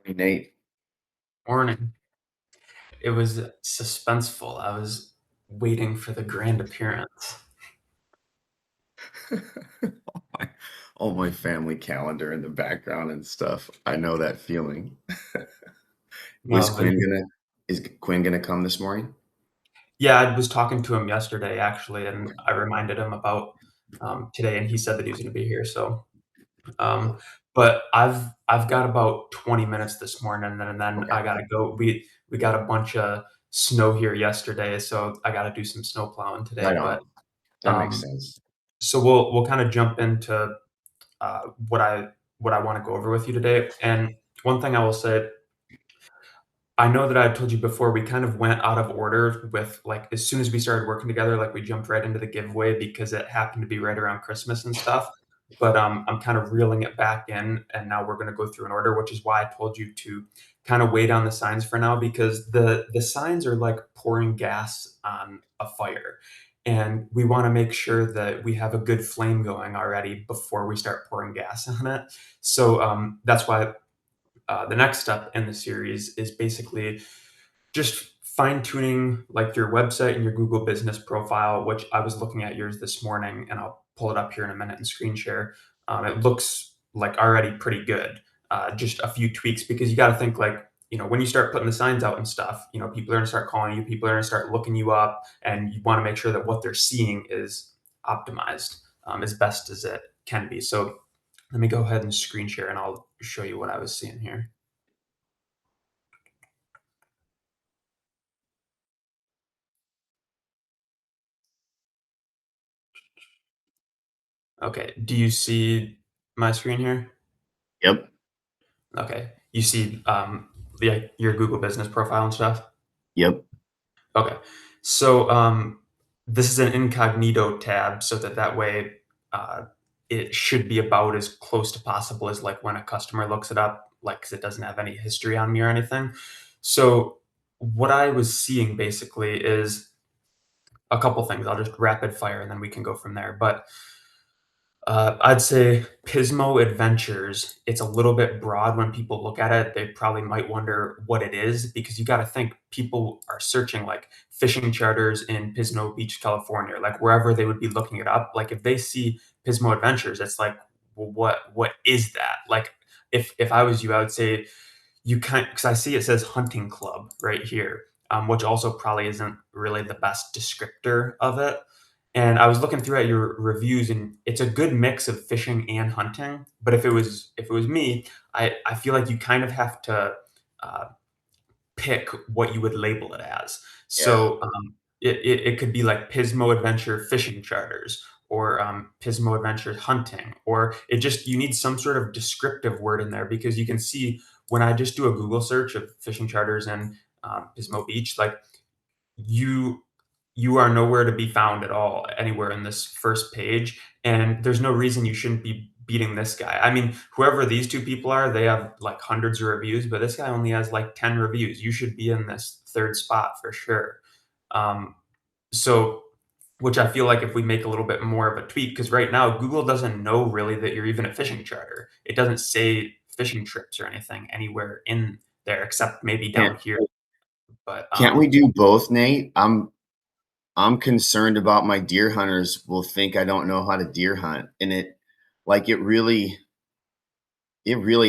Hey, Nate. Morning. It was suspenseful. I was waiting for the grand appearance. all my, all my family calendar in the background and stuff. I know that feeling. Was No, but Quinn gonna is Quinn gonna come this morning? yeah, I was talking to him yesterday actually, and I reminded him about today, and he said that he was going to be here. So, um, but I've got about 20 minutes this morning, and then Okay, I gotta go. We got a bunch of snow here yesterday, so I got to do some snow plowing today. right But on. That makes um, sense. so we'll kind of jump into uh, what I what I want to go over with you today. And one thing I will say, I know that I told you before, we kind of went out of order with like as soon as we started working together, like we jumped right into the giveaway because it happened to be right around Christmas and stuff. But I'm kind of reeling it back in, and now we're going to go through an order, which is why I told you to kind of wait on the signs for now because the signs are like pouring gas on a fire, and we want to make sure that we have a good flame going already before we start pouring gas on it. So that's why the next step in the series is basically just fine tuning like your website and your Google business profile, which I was looking at yours this morning and I'll pull it up here in a minute and screen share. It looks like already pretty good. Just a few tweaks because you got to think like, when you start putting the signs out and stuff, people are going to start calling you, people are going to start looking you up, and you want to make sure that what they're seeing is optimized as best as it can be. So let me go ahead and screen share and I'll show you what I was seeing here. Okay. Do you see my screen here? Yep, Okay. You see your Google business profile and stuff? yep. Okay. So this is an incognito tab so that way uh, it should be about as close to possible as like when a customer looks it up, like because it doesn't have any history on me or anything. So what I was seeing basically is a couple things. I'll just rapid fire and then we can go from there. But I'd say Pismo Adventures, it's a little bit broad when people look at it. They probably might wonder what it is because you got to think people are searching like fishing charters in Pismo Beach, California, like wherever they would be looking it up. Like if they see Pismo Adventures, it's like, well, what is that? Like if I was you, I would say you kind because I see it says hunting club right here, which also probably isn't really the best descriptor of it. And I was looking through at your reviews, and it's a good mix of fishing and hunting. But if it was me, I feel like you kind of have to uh, pick what you would label it as. Yeah. So it could be like Pismo Adventure Fishing Charters or Pismo Adventure Hunting, or it just you need some sort of descriptive word in there because you can see when I just do a Google search of fishing charters and Pismo Beach, like you you are nowhere to be found at all anywhere in this first page, and there's no reason you shouldn't be beating this guy. I mean, whoever these two people are, they have like hundreds of reviews, but this guy only has like 10 reviews. You should be in this third spot for sure. Um, so, which I feel like if we make a little bit more of a tweak, because right now Google doesn't know really that you're even a fishing charter. It doesn't say fishing trips or anything anywhere in there except maybe Can't down here. But can't we do both, Nate? I'm concerned about my deer hunters will think I don't know how to deer hunt, and like it really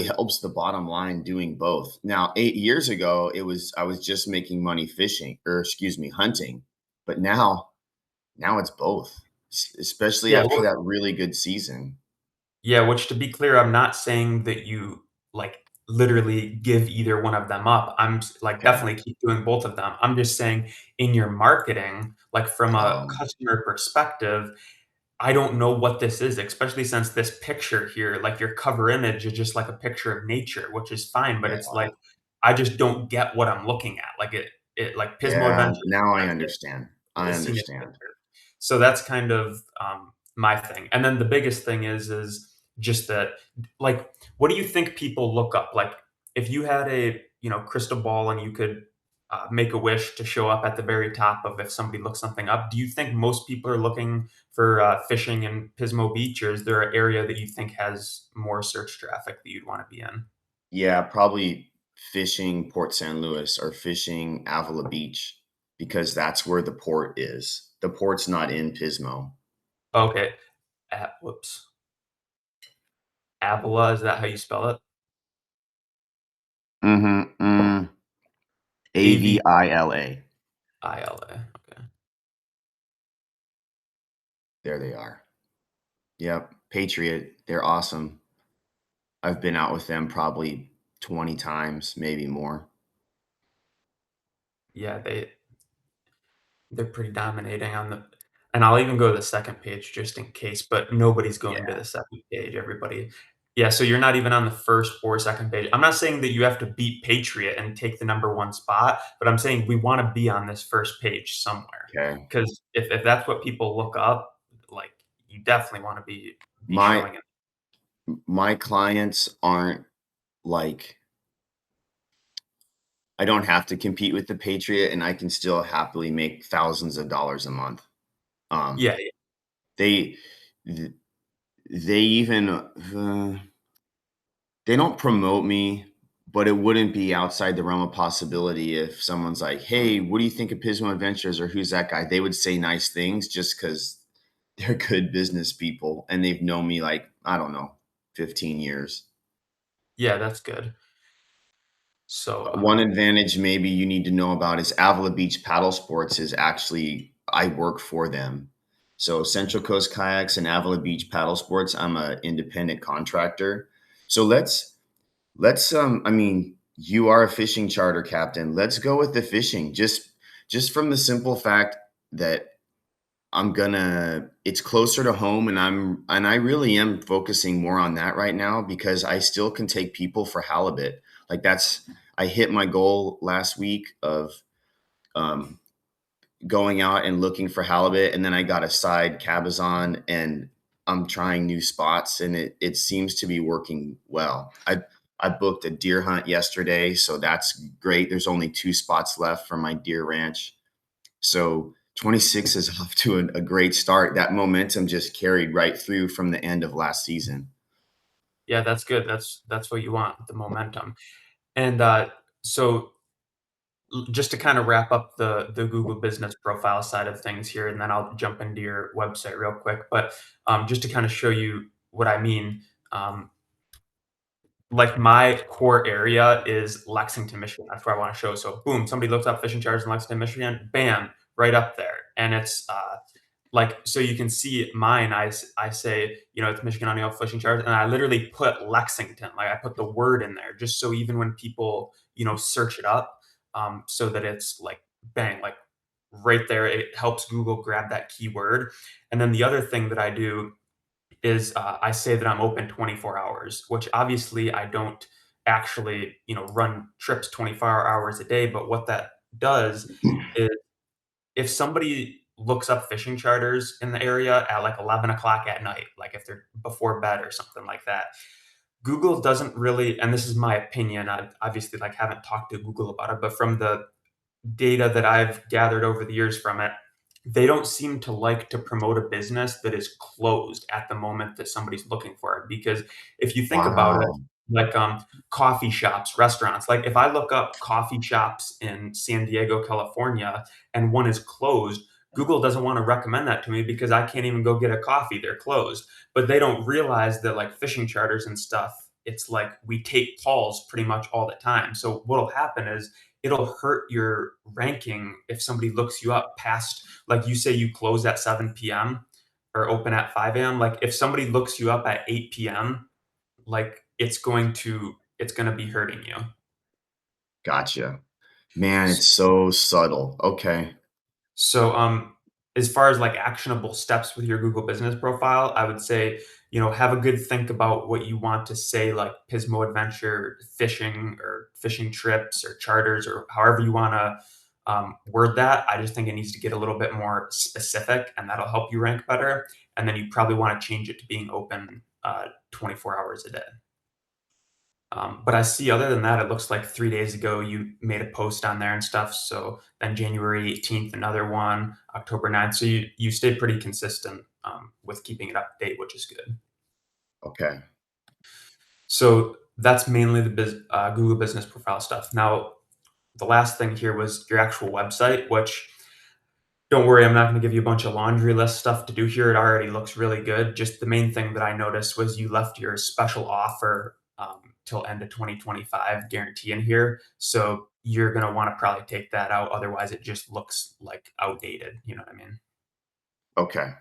helps the bottom line doing both. Now, 8 years ago, I was just making money fishing, or excuse me, hunting, but now it's both, especially yeah, after well, that really good season. yeah, which to be clear, I'm not saying that you like literally give either one of them up. Like Okay. definitely keep doing both of them. I'm just saying in your marketing, like from a Um, customer perspective, I don't know what this is, especially since this picture here, like your cover image is just like a picture of nature, which is fine, but it's yeah, like I just don't get what I'm looking at. Like it like Pismo yeah. Adventures, Now I that's it. understand. It's I a scenic understand. picture. So that's kind of my thing. And then the biggest thing is just that, like, what do you think people look up? Like, if you had a crystal ball and you could make a wish to show up at the very top of if somebody looks something up, do you think most people are looking for fishing in Pismo Beach, or is there an area that you think has more search traffic that you'd want to be in? Yeah, probably. fishing Port San Luis or fishing Avila Beach because that's where the port is. The port's not in Pismo. Okay. Whoops. Avila, is that how you spell it? Mhm, A-V-I-L-A. Avila. Okay. There they are. Yep, Patriot, they're awesome. I've been out with them probably 20 times, maybe more. Yeah, they're pretty dominating on the and I'll even go to the second page just in case, but nobody's going to Yeah, the second page, everybody. Yeah, so you're not even on the first or second page. I'm not saying that you have to beat Patriot and take the number 1 spot, but I'm saying we wanna be on this first page somewhere. okay. Because if that's what people look up, like, you definitely wanna be My showing it. my clients aren't like I don't have to compete with the Patriot and I can still happily make thousands of dollars a month. Um, Yeah, yeah. they th they even, they don't promote me, but it wouldn't be outside the realm of possibility if someone's like, "Hey, what do you think of Pismo Adventures?" or "Who's that guy?" They would say nice things just because 'cause they're good business people and they've known me, like, I don't know, 15 years. Yeah, that's good. So, One advantage maybe you need to know about is Avila Beach Paddle Sports is actually I work for them. So Central Coast Kayaks and Avila Beach Paddle Sports, I'm a independent contractor. So I mean, you are a fishing charter captain. Let's go with the fishing. Just from the simple fact that it's closer to home and I really am focusing more on that right now because I still can take people for halibut. Like I hit my goal last week of um, going out and looking for halibut, and then I got a side cabezon, and I'm trying new spots, and it seems to be working well. I booked a deer hunt yesterday, so that's great. There's only 2 spots left for my deer ranch, so 26 is off to a great start. That momentum just carried right through from the end of last season. yeah, that's good. That's what you want, the momentum. And, so just to kind of wrap up the Google business profile side of things here, and then I'll jump into your website real quick. But just to kind of show you what I mean, um, like my core area is Lexington, Michigan. That's where I want to show. So boom, somebody looks up fishing charters in Lexington, Michigan. Bam, right up there, and it's like so you can see mine. I say it's Michigan on fishing charters, and I literally put Lexington. Like I put the word in there just so even when people search it up, so that it's like bang, like right there. It helps Google grab that keyword. And then the other thing that I do is I say that I'm open 24 hours, which obviously I don't actually, run trips 24 hours a day. But what that does is if somebody looks up fishing charters in the area at like 11 o'clock at night, like if they're before bed or something like that, Google doesn't really, and this is my opinion, I obviously like haven't talked to Google about it, but from the data that I've gathered over the years from it, they don't seem to like to promote a business that is closed at the moment that somebody's looking for it. Because if you think about it, Wow. like coffee shops, restaurants, like if I look up coffee shops in San Diego, California, and one is closed, Google doesn't want to recommend that to me because I can't even go get a coffee. They're closed. But they don't realize that like fishing charters and stuff, it's like we take calls pretty much all the time. So what'll happen is it'll hurt your ranking if somebody looks you up past, like you say you close at 7 p.m. or open at 5 a.m. Like if somebody looks you up at 8 p.m., like it's gonna be hurting you. Gotcha. Man, it's so subtle. Okay. So, as far as like actionable steps with your Google business profile, I would say, have a good think about what you want to say, like Pismo Adventure, fishing, or fishing trips, or charters, or however you want to word that. I just think it needs to get a little bit more specific, and that'll help you rank better. And then you probably want to change it to being open 24 hours a day. But I see other than that, it looks like 3 days ago you made a post on there and stuff. So then January 18th, another one, October 9th. So you stayed pretty consistent with keeping it up to date, which is good. Okay. So That's mainly the Google Business Profile stuff. Now, the last thing here was your actual website, which don't worry, I'm not going to give you a bunch of laundry list stuff to do here. It already looks really good. Just the main thing that I noticed was you left your special offer till end of 2025 guarantee in here. So you're going to want to probably take that out. Otherwise, it just looks like outdated. You know what I mean? Okay.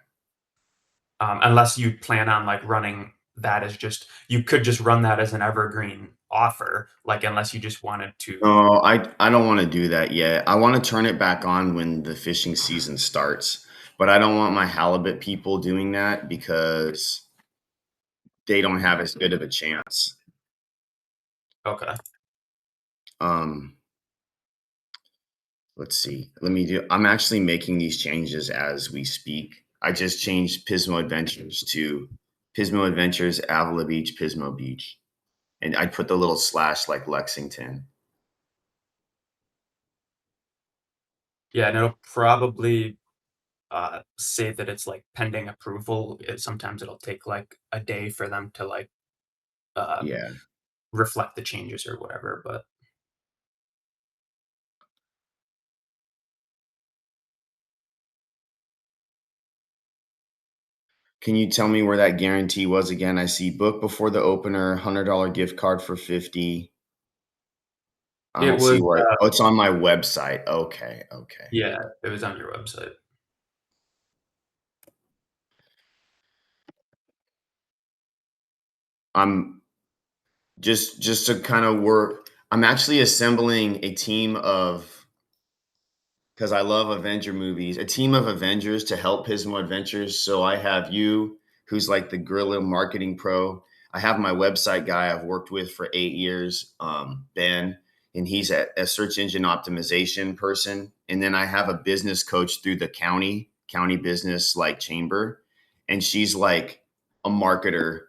Unless you plan on like running that as just, you could just run that as an evergreen offer, like unless you just wanted to. No, I don't want to do that yet. I want to turn it back on when the fishing season starts, but I don't want my halibut people doing that because they don't have as good of a chance. Okay. Um, let's see. Let me do. I'm actually making these changes as we speak. I just changed Pismo Adventures to Pismo Adventures Avila Beach, Pismo Beach, and I put the little slash like Lexington. Yeah, and it'll probably say that it's like pending approval. Sometimes it'll take like a day for them to like uh, Yeah. reflect the changes or whatever. But Can you tell me where that guarantee was again? I see book before the opener, $100 gift card for 50. I it don't see was, where oh, it's on my website. Okay, okay. yeah, it was on your website. I'm just to kind of work. I'm actually assembling a team of because I love Avenger movies, a team of Avengers to help Pismo Adventures. So I have you, who's like the guerrilla marketing pro. I have my website guy I've worked with for 8 years, Ben, and he's a search engine optimization person. And then I have a business coach through the county business like chamber, and she's like a marketer,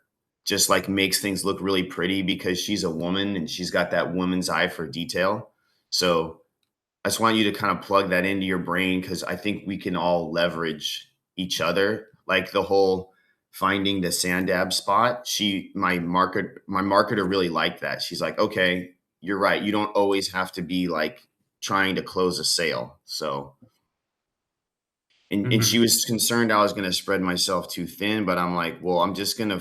just like makes things look really pretty because she's a woman and she's got that woman's eye for detail. So I just want you to kind of plug that into your brain because I think we can all leverage each other. Like the whole finding the sand dab spot. My marketer really liked that. She's like, okay, you're right. You don't always have to be like trying to close a sale. So and she Hmm. was concerned I was gonna spread myself too thin, but I'm like, well, I'm just gonna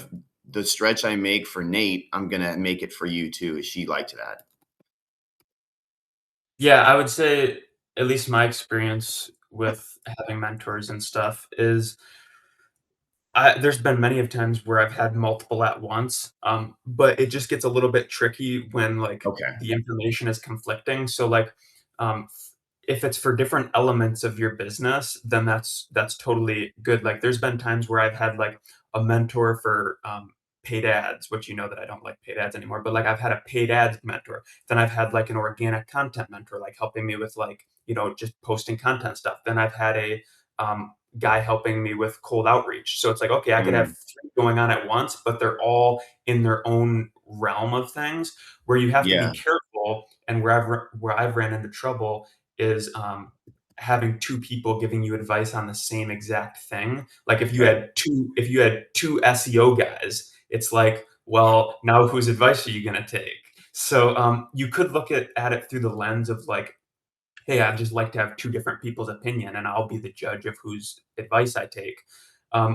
the stretch I make for Nate, I'm gonna make it for you too. She liked that. Yeah, I would say at least my experience with having mentors and stuff is there's been many of times where I've had multiple at once, but it just gets a little bit tricky when like Okay. the information is conflicting. So like, if it's for different elements of your business, then that's totally good. Like, there's been times where I've had like a mentor for paid ads, which you know that I don't like paid ads anymore. But like, I've had a paid ads mentor. Then I've had like an organic content mentor, like helping me with like just posting content stuff. Then I've had a guy helping me with cold outreach. So it's like, okay, I could have Mm, three going on at once, but they're all in their own realm of things where you have to be yeah. careful. And where I've ran into trouble is having two people giving you advice on the same exact thing. Like Okay. if you had two SEO guys, it's like, well, now whose advice are you going to take? So you could look at it through the lens of like, hey, I'd just like to have two different people's opinion, and I'll be the judge of whose advice I take.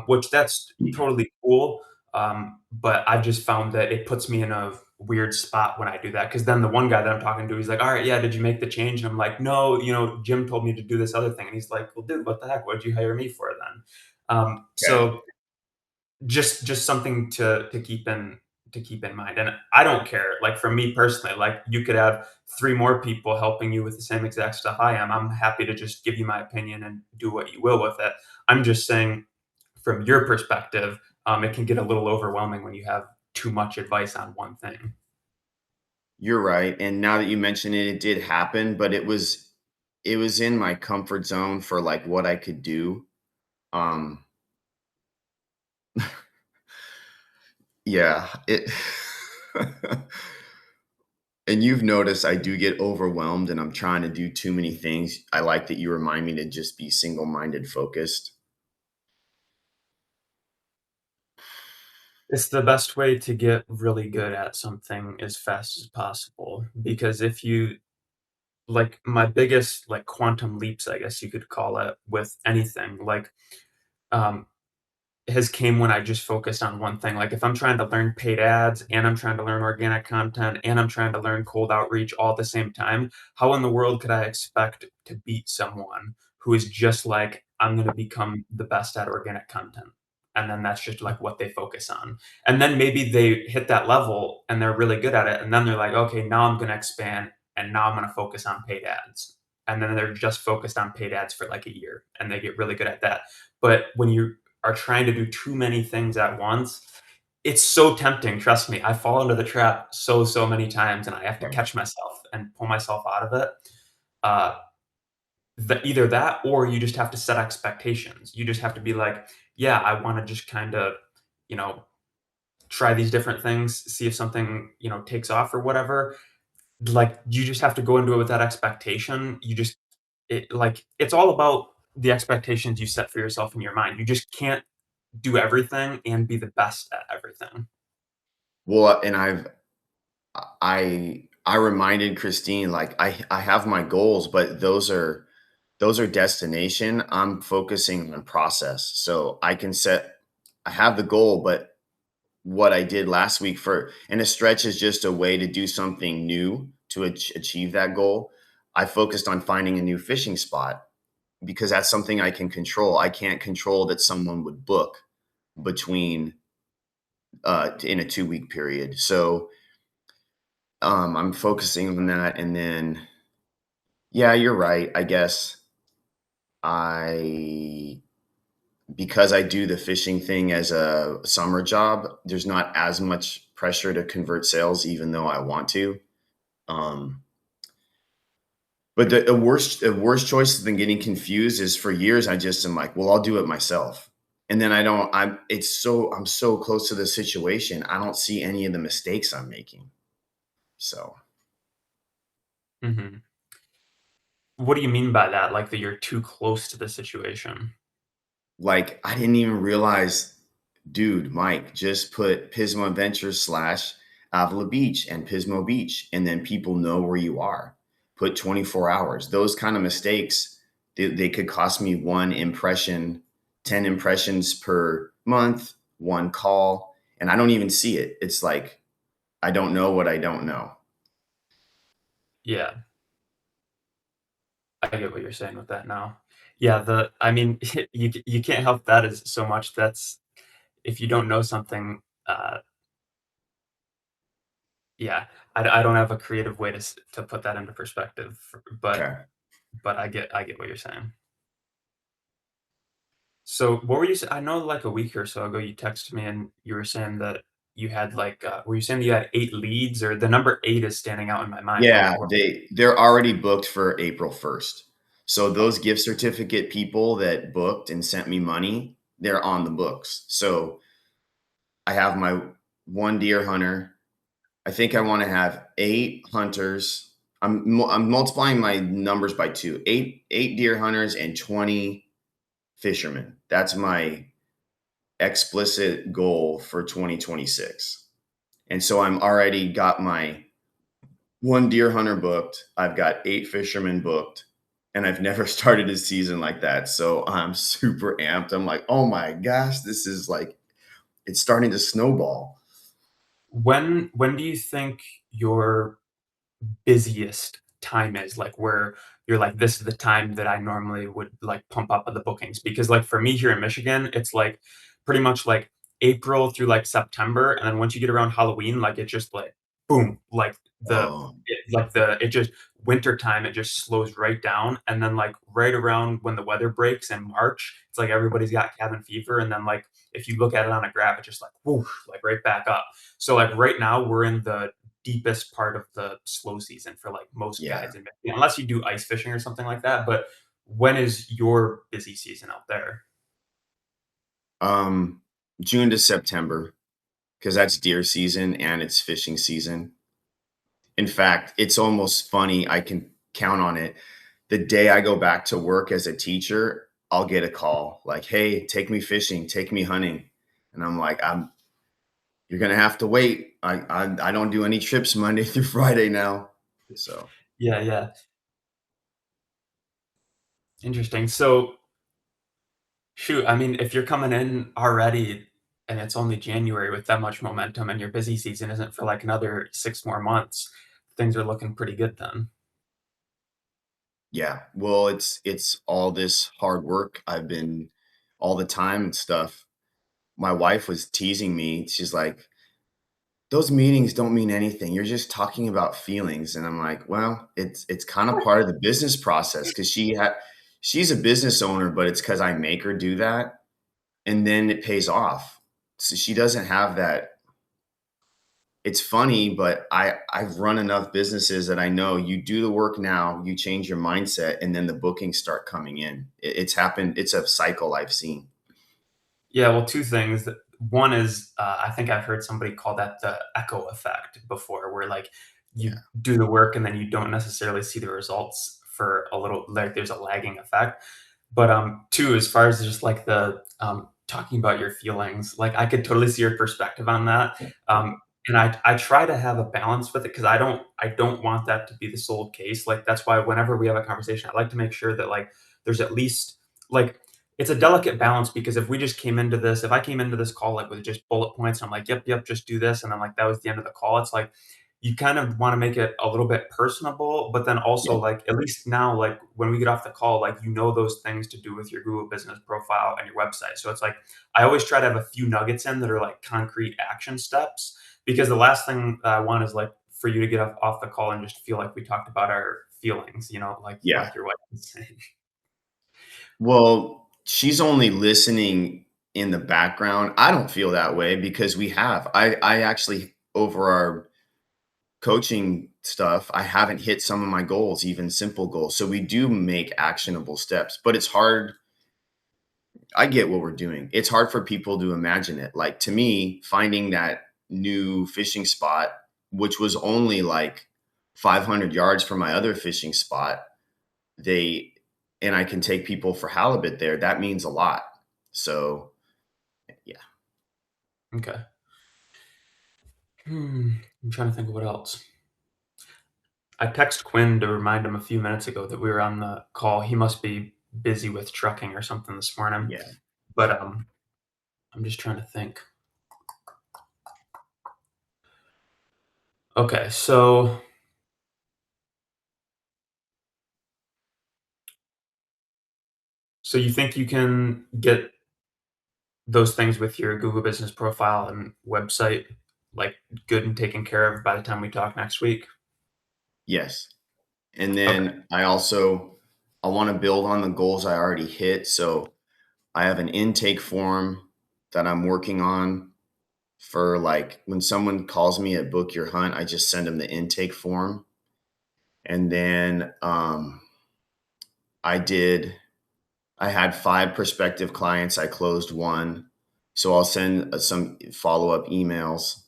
Which that's totally cool. But I've just found that it puts me in a weird spot when I do that. Because then the one guy that I'm talking to, he's like, "All right, yeah, did you make the change?" And I'm like, "No, Jim told me to do this other thing." And he's like, "Well, dude, what the heck? What'd you hire me for then?" Okay. So just something to keep in mind. And I don't care, like for me personally, like you could have three more people helping you with the same exact stuff I am. I'm happy to just give you my opinion and do what you will with it. I'm just saying, from your perspective, it can get a little overwhelming when you have too much advice on one thing. You're right, and now that you mention it, it did happen, but it was in my comfort zone for, like, what I could do. Um, yeah, it and you've noticed I do get overwhelmed and I'm trying to do too many things. I like that you remind me to just be single-minded focused. It's the best way to get really good at something as fast as possible, because if you like, my biggest, like, quantum leaps, I guess you could call it, with anything, um, has came when I just focused on one thing. Like, if I'm trying to learn paid ads, and I'm trying to learn organic content, and I'm trying to learn cold outreach all at the same time, how in the world could I expect to beat someone who is just like, "I'm gonna become the best at organic content," and then that's just, like, what they focus on. And then maybe they hit that level, and they're really good at it, and then they're like, "Okay, now I'm gonna expand, and now I'm gonna focus on paid ads." And then they're just focused on paid ads for, like, a year, and they get really good at that. But when you are trying to do too many things at once, it's so tempting, trust me. I fall into the trap so many times, and I have to Right. catch myself and pull myself out of it. Uh, either that or you just have to set expectations. You just have to be like, "Yeah, I wanna just kinda, you know, try these different things, see if something, takes off or whatever." Like, you just have to go into it with that expectation. It's all about the expectations you set for yourself in your mind. You just can't do everything and be the best at everything. Well, and I reminded Christine, like, I have my goals, but those are destination. I'm focusing on process. So I have the goal, but what I did last week and a stretch is just a way to do something new to achieve that goal. I focused on finding a new fishing spot because that's something I can control. I can't control that someone would book between in a 2 week period. So I'm focusing on that, and then yeah, you're right. I guess I because I do the fishing thing as a summer job, there's not as much pressure to convert sales, even though I want to. Um, but the worst choice than getting confused is for years I just am like, well, I'll do it myself. And then I don't, I'm so close to the situation. I don't see any of the mistakes I'm making. So Mhm. What do you mean by that? Like, that you're too close to the situation? like I didn't even realize, dude, Mike, just put Pismo Adventures slash Avila Beach and Pismo Beach, and then people know where you are. Put 24 hours. Those kind of mistakes, they could cost me one impression, 10 impressions per month, one call, and I don't even see it. It's like I don't know what I don't know. Yeah, I get what you're saying with that now. Yeah, I mean, you can't help that as so much. That's if you don't know something, yeah, I don't have a creative way to put that into perspective, Okay. but I get what you're saying. So, what were you I know, like, a week or so ago, you texted me and you were saying that you had, like, were you saying that you had 8 leads? Or the number 8 is standing out in my mind. Yeah, What they're already booked for April 1st. So those gift certificate people that booked and sent me money, they're on the books. So I have my one deer hunter. I think I want to have 8 hunters. I'm multiplying my numbers by two. Eight deer hunters and 20 fishermen. That's my explicit goal for 2026. And so I'm already got my one deer hunter booked. I've got 8 fishermen booked, and I've never started a season like that. So I'm super amped. I'm like, oh my gosh, this is like it's starting to snowball. when do you think your busiest time is, like, where you're like, "This is the time that I normally would, like, pump up the bookings," because, like, for me here in Michigan, it's, like, pretty much, like, April through, like, September, and then once you get around Halloween, like, it just, like, boom, Oh, it just wintertime, it just slows right down, and then, like, right around when the weather breaks in March, it's like everybody's got cabin fever, and then, like, if you look at it on a graph, it's just like, whoosh, like, right back up. So, like, right now, we're in the deepest part of the slow season for, like, most yeah. guides in Michigan, unless you do ice fishing or something like that. But when is your busy season out there? Um, June to September, because that's deer season and it's fishing season. In fact, it's almost funny. I can count on it. The day I go back to work as a teacher, I'll get a call like, "Hey, take me fishing, take me hunting." And I'm like, you're gonna have to wait. I don't do any trips Monday through Friday now. So Yeah, yeah. Interesting. So, shoot, I mean, if you're coming in already and it's only January with that much momentum and your busy season isn't for like another 6 more months, things are looking pretty good then. yeah, well, it's all this hard work I've been all the time and stuff. My wife was teasing me. She's like, "Those meetings don't mean anything. You're just talking about feelings." And I'm like, "Well, it's kind of part of the business process because she's a business owner, but it's because I make her do that, and then it pays off. So she doesn't have that. It's funny, but I've run enough businesses that I know you do the work now, you change your mindset, and then the bookings start coming in. It's happened. It's a cycle I've seen. Yeah, well, 2 things. One is, I think I've heard somebody call that the echo effect before, where, like, you Yeah, do the work and then you don't necessarily see the results for a little like, there's a lagging effect. But, 2, as far as just, like, the, talking about your feelings, like, I could totally see your perspective on that, and I try to have a balance with it because I don't want that to be the sole case, like, that's why whenever we have a conversation, I like to make sure that, like, there's at least like, it's a delicate balance because if I came into this call, like, with just bullet points, and I'm like, "Yep, yep, just do this," and then, like, that was the end of the call, it's like, you kind of wanna make it a little bit personable, but then also, yeah, like, at least now, like, when we get off the call, like, you know those things to do with your Google Business Profile and your website, so it's like, I always try to have a few nuggets in that are, like, concrete action steps, because the last thing that I want is, like, for you to get off the call and just feel like we talked about our feelings, yeah. like your wife was saying. Well, she's only listening in the background. I don't feel that way because we have. I actually over our coaching stuff, I haven't hit some of my goals, even simple goals. So we do make actionable steps, but it's hard. I get what we're doing. It's hard for people to imagine it. Like to me, finding that new fishing spot, which was only like 500 yards from my other fishing spot, they and I can take people for halibut there. That means a lot. So yeah, Okay. I'm trying to think of what else. I text Quinn to remind him a few minutes ago that we were on the call. He must be busy with trucking or something this morning. yeah. But I'm just trying to think. Okay, so you think you can get those things with your Google Business Profile and website like good and taken care of by the time we talk next week? Yes. And Okay. then I want to build on the goals I already hit. So I have an intake form that I'm working on for like when someone calls me at Book Your Hunt, I just send them the intake form. And then I did I had 5 prospective clients. I closed 1. So I'll send some follow-up emails.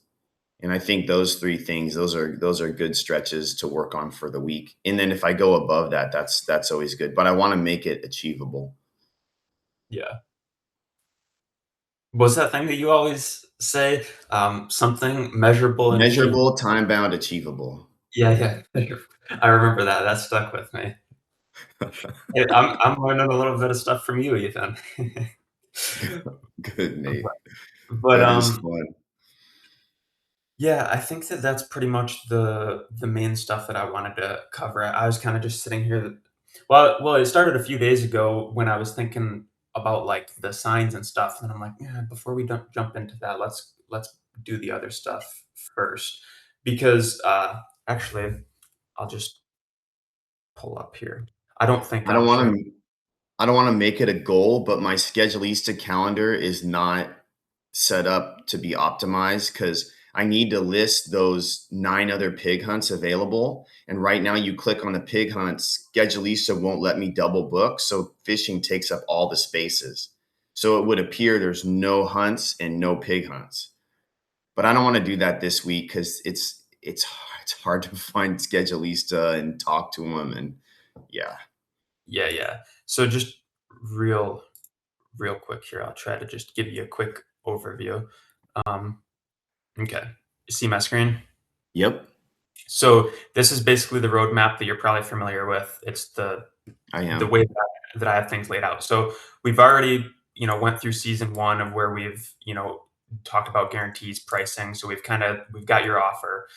And I think those 3 things, those are good stretches to work on for the week. And then if I go above that, that's always good. But I want to make it achievable. Yeah. What's that thing that you always say? Something measurable and achievable. Measurable, time-bound, achievable. Yeah, yeah. I remember that. That stuck with me. Hey, I'm learning a little bit of stuff from you, Ethan. Good, But Nate. but, That is fun. yeah, I think that that's pretty much the main stuff that I wanted to cover. I was kinda just sitting here well, it started a few days ago when I was thinking about, like, the signs and stuff, and I'm like, "Yeah, before we don't jump into that, let's do the other stuff first." Because, actually, I'll just pull up here. I don't think I don't I'm wanna sure. I don't wanna make it a goal, but my Schedulista calendar is not set up to be optimized because I need to list those 9 other pig hunts available, and right now you click on the pig hunts, Schedulista won't let me double book, so fishing takes up all the spaces. So it would appear there's no hunts and no pig hunts. But I don't wanna do that this week because it's hard to find Schedulista and talk to them, and yeah. Yeah, yeah. So just real real quick here, I'll try to just give you a quick overview. Um Okay. You see my screen? Yep, So this is basically the roadmap that you're probably familiar with. It's I the am. way that I have things laid out. So we've already, went through season 1 of where we've, talked about guarantees, pricing. So we've got your offer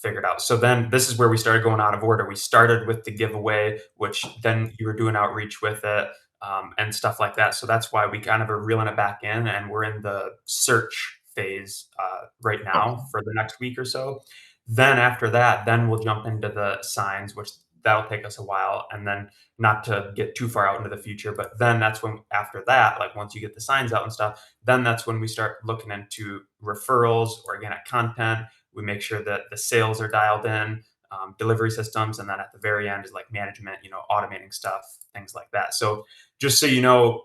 figured out. So then this is where we started going out of order. We started with the giveaway, which then you were doing outreach with it, and stuff like that. So that's why we kind of are reeling it back in, and we're in the search phase right Okay. now for the next week or so. Then after that, then we'll jump into the signs, which that'll take us a while, and then not to get too far out into the future, but then that's when after that, like once you get the signs out and stuff, then that's when we start looking into referrals, organic content. We make sure that the sales are dialed in, delivery systems, and then at the very end is like management, automating stuff, things like that. So just so you know,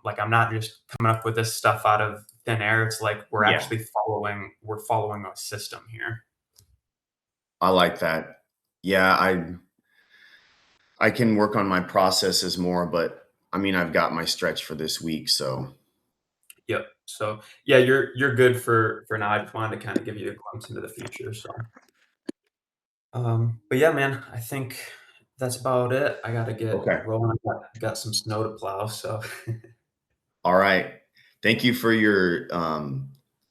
like I'm not just coming up with this stuff out of thin air. It's like Yeah, we're following a system here. I like that. Yeah, I can work on my processes more, but I mean, I've got my stretch for this week, so Yep. So yeah, you're good for now. I just wanted to kind of give you a glimpse into the future. So, but yeah, man, I think that's about it. I got to get okay. rolling. I got some snow to plow. So, All right. Thank you for your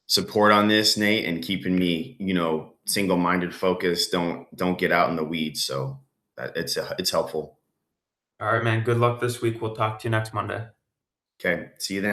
support on this, Nate, and keeping me, single-minded focused. Don't get out in the weeds. So it's helpful. all right, man. Good luck this week. We'll talk to you next Monday. Okay. See you then.